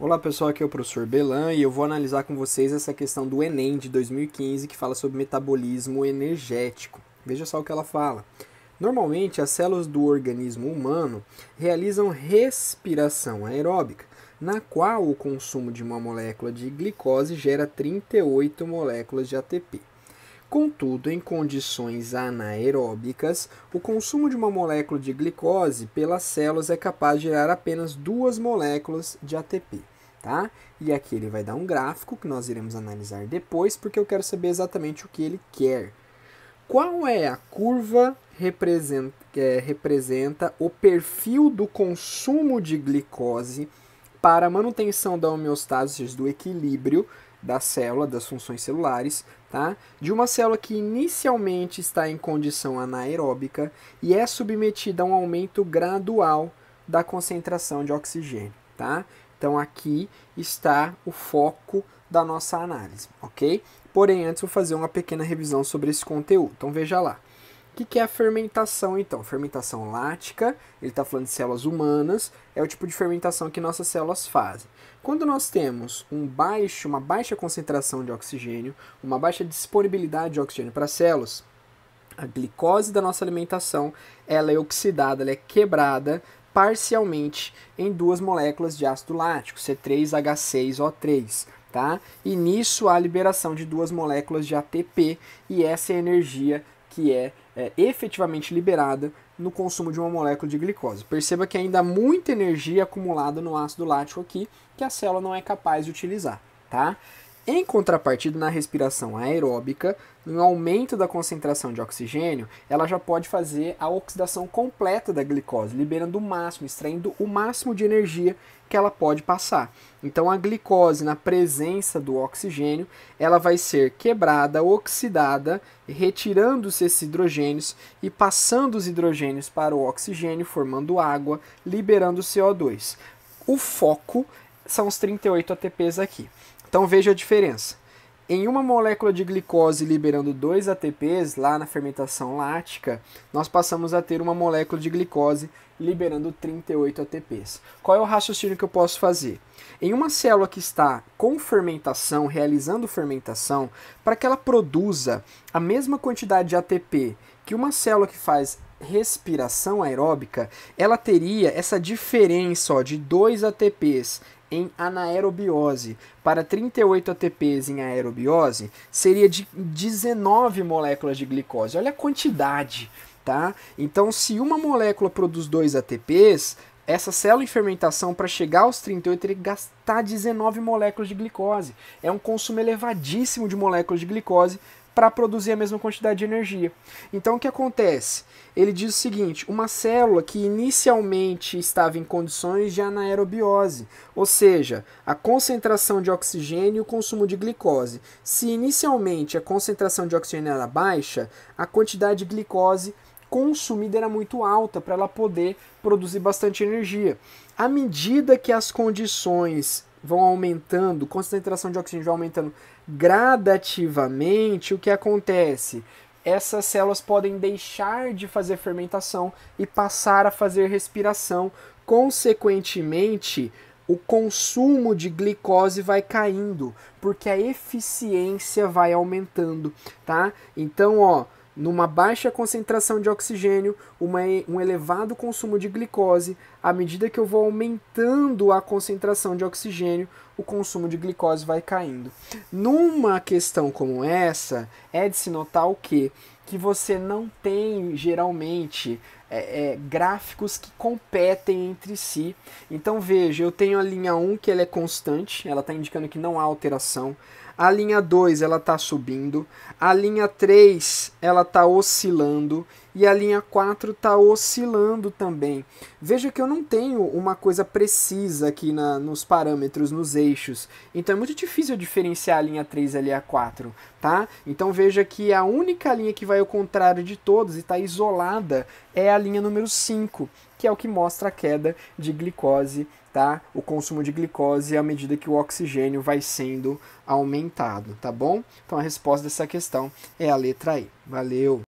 Olá pessoal, aqui é o professor Belan e eu vou analisar com vocês essa questão do Enem de 2015 que fala sobre metabolismo energético. Veja só o que ela fala. Normalmente, as células do organismo humano realizam respiração aeróbica, na qual o consumo de uma molécula de glicose gera 38 moléculas de ATP. Contudo, em condições anaeróbicas, o consumo de uma molécula de glicose pelas células é capaz de gerar apenas 2 moléculas de ATP. Tá? E aqui ele vai dar um gráfico que nós iremos analisar depois, porque eu quero saber exatamente o que ele quer. Qual é a curva que representa o perfil do consumo de glicose para a manutenção da homeostase, ou seja, do equilíbrio da célula, das funções celulares, tá? De uma célula que inicialmente está em condição anaeróbica e é submetida a um aumento gradual da concentração de oxigênio, tá? Então aqui está o foco da nossa análise, ok? Porém, antes vou fazer uma pequena revisão sobre esse conteúdo. Então veja lá. O que é a fermentação, então? Fermentação lática, ele está falando de células humanas, é o tipo de fermentação que nossas células fazem. Quando nós temos uma baixa concentração de oxigênio, uma baixa disponibilidade de oxigênio para as células, a glicose da nossa alimentação ela é oxidada, ela é quebrada parcialmente em 2 moléculas de ácido lático, C3H6O3. Tá? E nisso há a liberação de 2 moléculas de ATP, e essa é a energia que é efetivamente liberada no consumo de uma molécula de glicose. Perceba que ainda há muita energia acumulada no ácido lático aqui, que a célula não é capaz de utilizar. Tá? Em contrapartida, na respiração aeróbica, no aumento da concentração de oxigênio, ela já pode fazer a oxidação completa da glicose, liberando o máximo, extraindo o máximo de energia que ela pode passar. Então a glicose, na presença do oxigênio, ela vai ser quebrada, oxidada, retirando-se esses hidrogênios e passando os hidrogênios para o oxigênio, formando água, liberando o CO2. O foco são os 38 ATPs aqui. Então veja a diferença. Em uma molécula de glicose liberando 2 ATPs, lá na fermentação lática, nós passamos a ter uma molécula de glicose liberando 38 ATPs. Qual é o raciocínio que eu posso fazer? Em uma célula que está com fermentação, realizando fermentação, para que ela produza a mesma quantidade de ATP que uma célula que faz respiração aeróbica, ela teria essa diferença de 2 ATPs em anaerobiose para 38 ATPs em aerobiose, seria de 19 moléculas de glicose. Olha a quantidade, tá? Então, se uma molécula produz 2 ATPs, essa célula em fermentação, para chegar aos 38, teria que gastar 19 moléculas de glicose. É um consumo elevadíssimo de moléculas de glicose para produzir a mesma quantidade de energia. Então o que acontece? Ele diz o seguinte: uma célula que inicialmente estava em condições de anaerobiose, ou seja, a concentração de oxigênio e o consumo de glicose. Se inicialmente a concentração de oxigênio era baixa, a quantidade de glicose consumida era muito alta para ela poder produzir bastante energia. À medida que as condições vão aumentando, concentração de oxigênio vai aumentando gradativamente, o que acontece? Essas células podem deixar de fazer fermentação e passar a fazer respiração. Consequentemente, o consumo de glicose vai caindo, porque a eficiência vai aumentando, tá? Então, ó, numa baixa concentração de oxigênio, um elevado consumo de glicose, à medida que eu vou aumentando a concentração de oxigênio, o consumo de glicose vai caindo. Numa questão como essa, é de se notar o quê? Que você não tem, geralmente, gráficos que competem entre si. Então veja, eu tenho a linha 1 que ela é constante, ela está indicando que não há alteração. A linha 2 ela está subindo, a linha 3 ela está oscilando e a linha 4 está oscilando também. Veja que eu não tenho uma coisa precisa aqui nos parâmetros, nos eixos. Então é muito difícil eu diferenciar a linha 3 e a linha 4, tá? Então veja que a única linha que vai ao contrário de todos e está isolada é a linha número 5, que é o que mostra a queda de glicose, tá? O consumo de glicose à medida que o oxigênio vai sendo aumentado, tá bom? Então a resposta dessa questão é a letra E. Valeu!